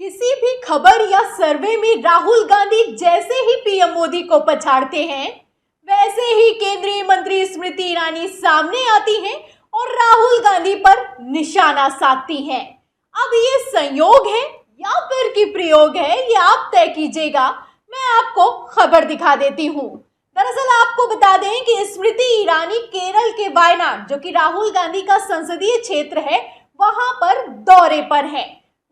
किसी भी खबर या सर्वे में राहुल गांधी जैसे ही पीएम मोदी को पछाड़ते हैं, वैसे ही केंद्रीय मंत्री स्मृति ईरानी सामने आती हैं और राहुल गांधी पर निशाना साधती हैं। अब ये संयोग है या फिर कि प्रयोग है, ये आप तय कीजिएगा। मैं आपको खबर दिखा देती हूँ। दरअसल आपको बता दें कि स्मृति ईरानी केरल के वायनाड, जो कि राहुल गांधी का संसदीय क्षेत्र है, वहां पर दौरे पर है।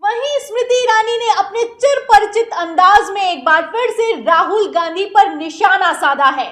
वहीं स्मृति ईरानी ने अपने चिरपरिचित अंदाज में एक बार फिर से राहुल गांधी पर निशाना साधा है।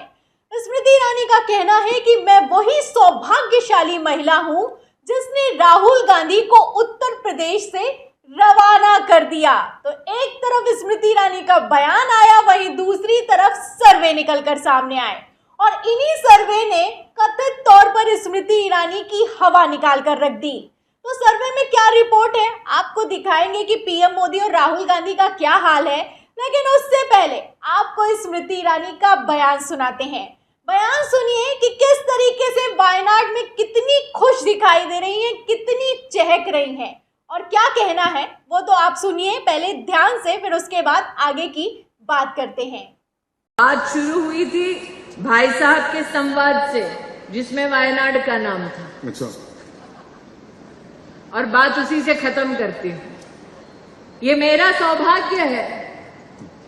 स्मृति ईरानी का कहना है कि मैं वही सौभाग्यशाली महिला हूं जिसने राहुल गांधी को उत्तर प्रदेश से रवाना कर दिया। तो एक तरफ स्मृति ईरानी का बयान आया, वहीं दूसरी तरफ सर्वे निकलकर सामने आए और इन्हीं सर्वे ने कथित तौर पर स्मृति ईरानी की हवा निकाल कर रख दी। तो सर्वे में क्या रिपोर्ट है आपको दिखाएंगे कि पीएम मोदी और राहुल गांधी का क्या हाल है, लेकिन उससे पहले आपको स्मृति ईरानी का बयान सुनाते हैं। बयान सुनिए कि किस तरीके से वायनाड में कितनी खुश दिखाई दे रही हैं, कितनी चहक रही हैं और क्या कहना है वो तो आप सुनिए पहले ध्यान से, फिर उसके बाद आगे की बात करते हैं। बात शुरू हुई थी भाई साहब के संवाद से, जिसमें वायनाड का नाम था। अच्छा। और बात उसी से खत्म करती हूँ। ये मेरा सौभाग्य है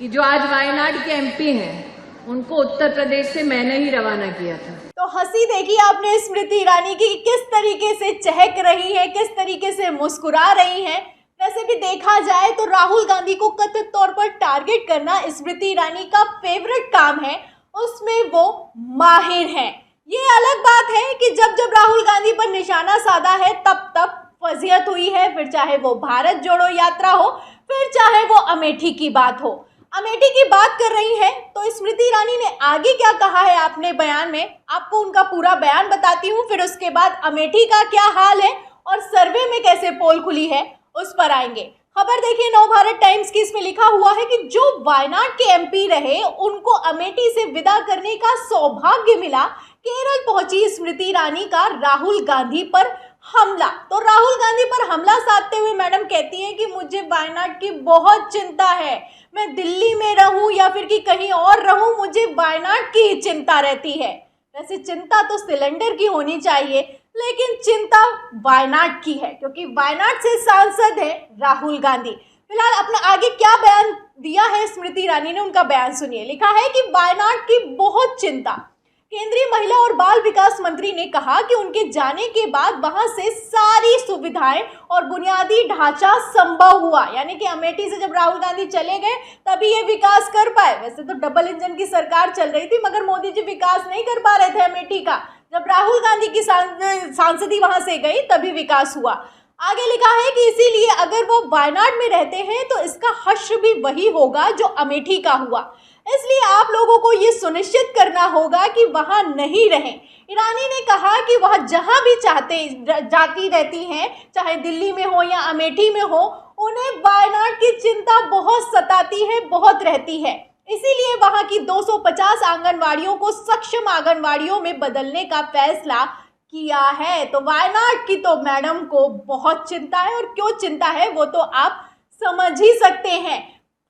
कि जो आज वायनाड के एमपी हैं, उनको उत्तर प्रदेश से मैंने ही रवाना किया था। तो हंसी देखी आपने स्मृति ईरानी की, किस तरीके से चहक रही है, किस तरीके से मुस्कुरा रही है। वैसे भी देखा जाए तो राहुल गांधी को कथित तौर पर टारगेट करना स्मृति ईरानी का फेवरेट काम है, उसमें वो माहिर हैं। ये अलग बात है कि जब जब राहुल गांधी पर निशाना साधा है तब तब फजीहत हुई है, फिर चाहे वो भारत जोड़ो यात्रा हो, फिर चाहे वो अमेठी की बात हो। अमेठी की बात कर रही है तो स्मृति ईरानी ने आगे क्या कहा है आपने बयान में, आपको उनका पूरा बयान बताती हूँ, फिर उसके बाद अमेठी का क्या हाल है और सर्वे में कैसे पोल खुली है उस पर आएंगे। खबर देखिए नवभारत टाइम्स की, इसमें लिखा हुआ है कि जो वायनाड के एमपी रहे उनको अमेठी से विदा करने का सौभाग्य मिला। केरल पहुंची स्मृति ईरानी का राहुल गांधी पर हमला। तो राहुल गांधी पर हमला साधते हुए मैडम कहती हैं कि मुझे वायनाड की बहुत चिंता है, मैं दिल्ली में रहूं या फिर कि कहीं और रहूं, मुझे वायनाड की ही चिंता रहती है। वैसे चिंता तो सिलेंडर की होनी चाहिए, लेकिन चिंता वायनाड की है क्योंकि वायनाड से सांसद है राहुल गांधी। फिलहाल अपना आगे क्या बयान दिया है स्मृति ईरानी ने, उनका बयान सुनिए। लिखा है कि वायनाड की बहुत चिंता। केंद्रीय महिला और बाल विकास मंत्री ने कहा कि उनके जाने के बाद वहां से सारी सुविधाएं और बुनियादी ढांचा संभव हुआ, यानी कि अमेठी से जब राहुल गांधी चले गए तभी ये विकास कर पाए। वैसे तो डबल इंजन की सरकार चल रही थी, मगर मोदी जी विकास नहीं कर पा रहे थे अमेठी का। जब राहुल गांधी की सांसदी वहां से गई तभी विकास हुआ। आगे लिखा है कि इसीलिए अगर वो वायनाड में रहते हैं तो इसका हश्र भी वही होगा जो अमेठी का हुआ। इसलिए आप लोगों को ये सुनिश्चित करना होगा कि वहां नहीं रहें। ईरानी ने कहा कि वह जहां भी जाती रहती हैं, चाहे दिल्ली में हो या अमेठी में हो, उन्हें वायनाड की चिंता बहुत सताती है, बहुत रहती है। इसीलिए वहां की 250 आंगनवाड़ियों को सक्षम आंगनवाड़ियों में बदलने का फैसला किया है। तो वायनाड की तो मैडम को बहुत चिंता है, और क्यों चिंता है वो तो आप समझ ही सकते हैं।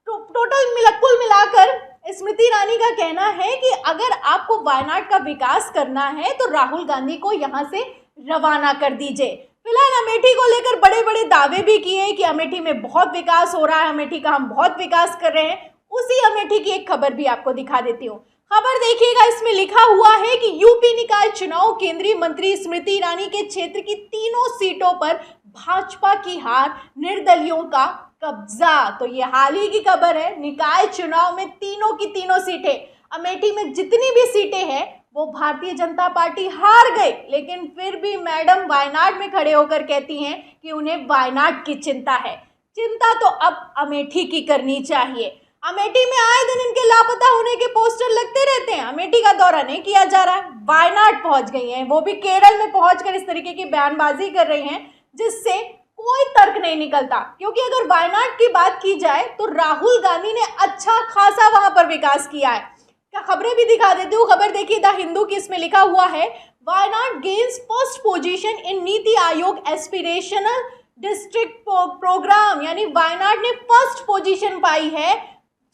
कुल मिलाकर स्मृति ईरानी का कहना है कि अगर आपको वायनाड का विकास करना है तो राहुल गांधी को यहां से रवाना कर दीजिए। फिलहाल अमेठी को लेकर बड़े बड़े दावे भी किए कि अमेठी में बहुत विकास हो रहा है, अमेठी का हम बहुत विकास कर रहे हैं। उसी अमेठी की एक खबर भी आपको दिखा देती हूँ। खबर देखिएगा, इसमें लिखा हुआ है कि यूपी निकाय चुनाव, केंद्रीय मंत्री स्मृति ईरानी के क्षेत्र की तीनों सीटों पर भाजपा की हार, निर्दलियों का कब्जा। तो ये हाल ही की खबर है। निकाय चुनाव में तीनों की तीनों सीटें, अमेठी में जितनी भी सीटें हैं वो भारतीय जनता पार्टी हार गई, लेकिन फिर भी मैडम वायनाड में खड़े होकर कहती हैं कि उन्हें वायनाड की चिंता है। चिंता तो अब अमेठी की करनी चाहिए। अमेठी में आए दिन इनके लापता होने के पोस्टर लगते रहते हैं, अमेठी का दौरा नहीं किया जा रहा है। वायनाड पहुंच गई हैं, वो भी केरल में पहुंचकर इस तरीके की बयानबाजी कर रही हैं जिससे कोई तर्क नहीं निकलता। क्योंकि अगर वायनाड की बात की जाए तो राहुल गांधी ने अच्छा खासा वहां पर विकास किया है। क्या खबरें भी दिखा देती हूँ। खबर देखिए द हिंदू की, इसमें लिखा हुआ है Wayanad gains first position in NITI Aayog aspirational district programme यानी वायनाड ने फर्स्ट पोजीशन पाई है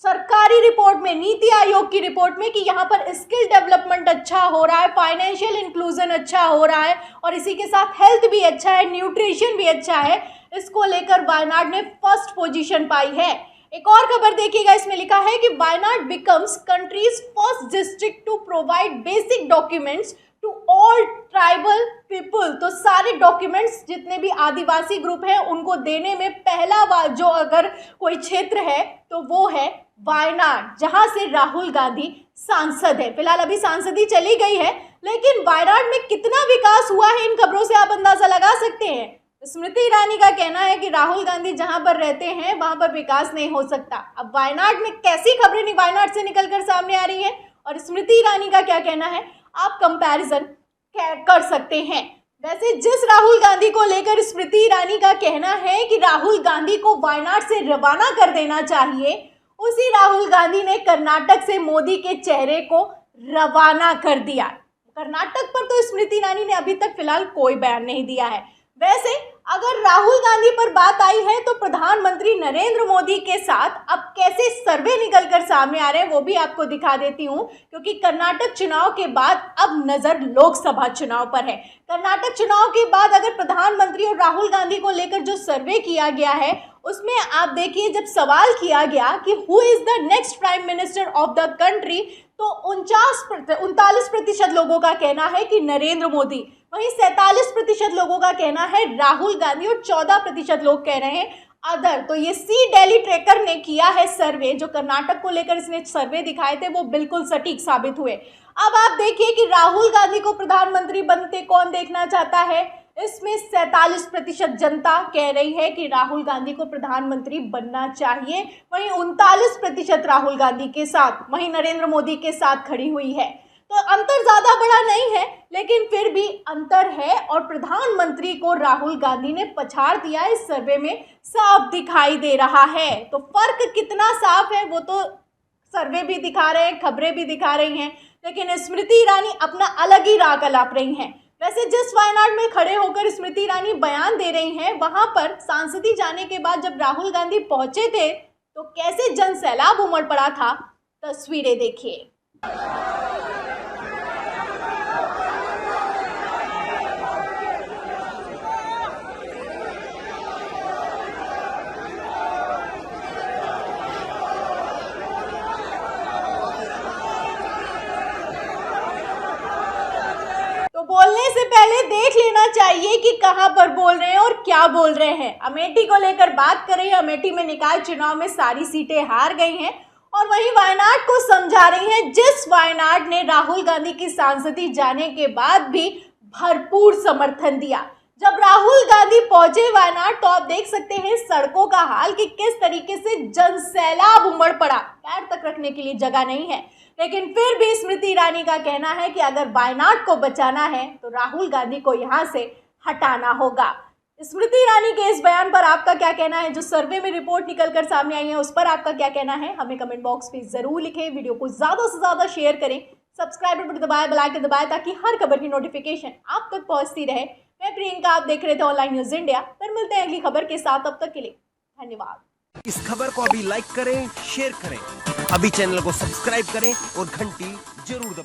सरकारी रिपोर्ट में, नीति आयोग की रिपोर्ट में, कि यहाँ पर स्किल डेवलपमेंट अच्छा हो रहा है, फाइनेंशियल इंक्लूजन अच्छा हो रहा है और इसी के साथ हेल्थ भी अच्छा है, न्यूट्रिशन भी अच्छा है। इसको लेकर वायनाड ने फर्स्ट पोजीशन पाई है। एक और खबर देखिएगा, इसमें लिखा है कि Wayanad becomes country's first district to provide basic documents to all tribal people. तो सारे डॉक्यूमेंट्स जितने भी आदिवासी ग्रुप हैं उनको देने में पहला जो अगर कोई क्षेत्र है तो वो है वायनाड, जहां से राहुल गांधी सांसद है। फिलहाल अभी सांसदी चली गई है, लेकिन वायनाड में कितना विकास हुआ है इन खबरों से आप अंदाजा लगा सकते हैं। स्मृति ईरानी का कहना है कि राहुल गांधी जहां पर रहते हैं वहां पर विकास नहीं हो सकता। अब वायनाड में कैसी खबरें वायनाड से निकलकर सामने आ रही है और स्मृति ईरानी का क्या कहना है, आप कंपैरिजन कर सकते हैं। वैसे जिस राहुल गांधी को लेकर स्मृति ईरानी का कहना है कि राहुल गांधी को वायनाड से रवाना कर देना चाहिए, उसी राहुल गांधी ने कर्नाटक से मोदी के चेहरे को रवाना कर दिया। कर्नाटक पर तो स्मृति ईरानी ने अभी तक फिलहाल कोई बयान नहीं दिया है। वैसे अगर राहुल गांधी पर बात आई है तो प्रधानमंत्री नरेंद्र मोदी के साथ अब कैसे सर्वे निकलकर सामने आ रहे हैं वो भी आपको दिखा देती हूं, क्योंकि कर्नाटक चुनाव के बाद अब नजर लोकसभा चुनाव पर है। कर्नाटक चुनाव के बाद अगर प्रधानमंत्री और राहुल गांधी को लेकर जो सर्वे किया गया है उसमें आप देखिए, जब सवाल किया गया कि who is the next prime minister of the country, तो 39% लोगों का कहना है कि नरेंद्र मोदी, वहीं 47% लोगों का कहना है राहुल गांधी और 14% लोग कह रहे हैं अदर। तो ये सी डेली ट्रैकर ने किया है सर्वे, जो कर्नाटक को लेकर इसने सर्वे दिखाए थे वो बिल्कुल सटीक साबित हुए। अब आप देखिए कि राहुल गांधी को प्रधानमंत्री बनते कौन देखना चाहता है। इसमें 47% जनता कह रही है कि राहुल गांधी को प्रधानमंत्री बनना चाहिए, वहीं 39% राहुल गांधी के साथ, वहीं नरेंद्र मोदी के साथ खड़ी हुई है। तो अंतर ज्यादा बड़ा नहीं है, लेकिन फिर भी अंतर है और प्रधानमंत्री को राहुल गांधी ने पछाड़ दिया इस सर्वे में साफ दिखाई दे रहा है। तो फर्क कितना साफ है वो तो सर्वे भी दिखा रहे हैं, खबरें भी दिखा रही हैं, लेकिन स्मृति ईरानी अपना अलग ही राग अलाप रही हैं। वैसे जिस वायनाड में खड़े होकर स्मृति ईरानी बयान दे रही हैं, वहां पर सांसदी जाने के बाद जब राहुल गांधी पहुंचे थे तो कैसे जन सैलाब उमड़ पड़ा था, तस्वीरें देखिए। बोलने से पहले देख लेना चाहिए कि कहां पर बोल रहे हैं और क्या बोल रहे हैं। अमेठी को लेकर बात कर रही है, अमेठी में निकाय चुनाव में सारी सीटें हार गई हैं और वहीं वायनाड को समझा रही हैं, जिस वायनाड ने राहुल गांधी की सांसदी जाने के बाद भी भरपूर समर्थन दिया। जब राहुल गांधी पहुंचे वायनाड तो आप देख सकते हैं सड़कों का हाल कि किस तरीके से जन सैलाब उमड़ पड़ा, पैर तक रखने के लिए जगह नहीं है। लेकिन फिर भी स्मृति ईरानी का कहना है कि अगर वायनाड को बचाना है तो राहुल गांधी को यहां से हटाना होगा। स्मृति ईरानी के इस बयान पर आपका क्या कहना है? जो सर्वे में रिपोर्ट निकलकर सामने आई है उस पर आपका क्या कहना है? हमें कमेंट बॉक्स में जरूर लिखें। वीडियो को ज्यादा से ज्यादा शेयर करें, सब्सक्राइब बटन दबाएं, बेल आइकन दबाएं ताकि हर खबर की नोटिफिकेशन आप तक पहुंचती रहे। मैं प्रियंका, आप देख रहे थे ऑनलाइन न्यूज इंडिया। फिर मिलते हैं अगली खबर के साथ, तब तक के लिए धन्यवाद। इस खबर को अभी लाइक करें, शेयर करें, अभी चैनल को सब्सक्राइब करें और घंटी जरूर दबाएं।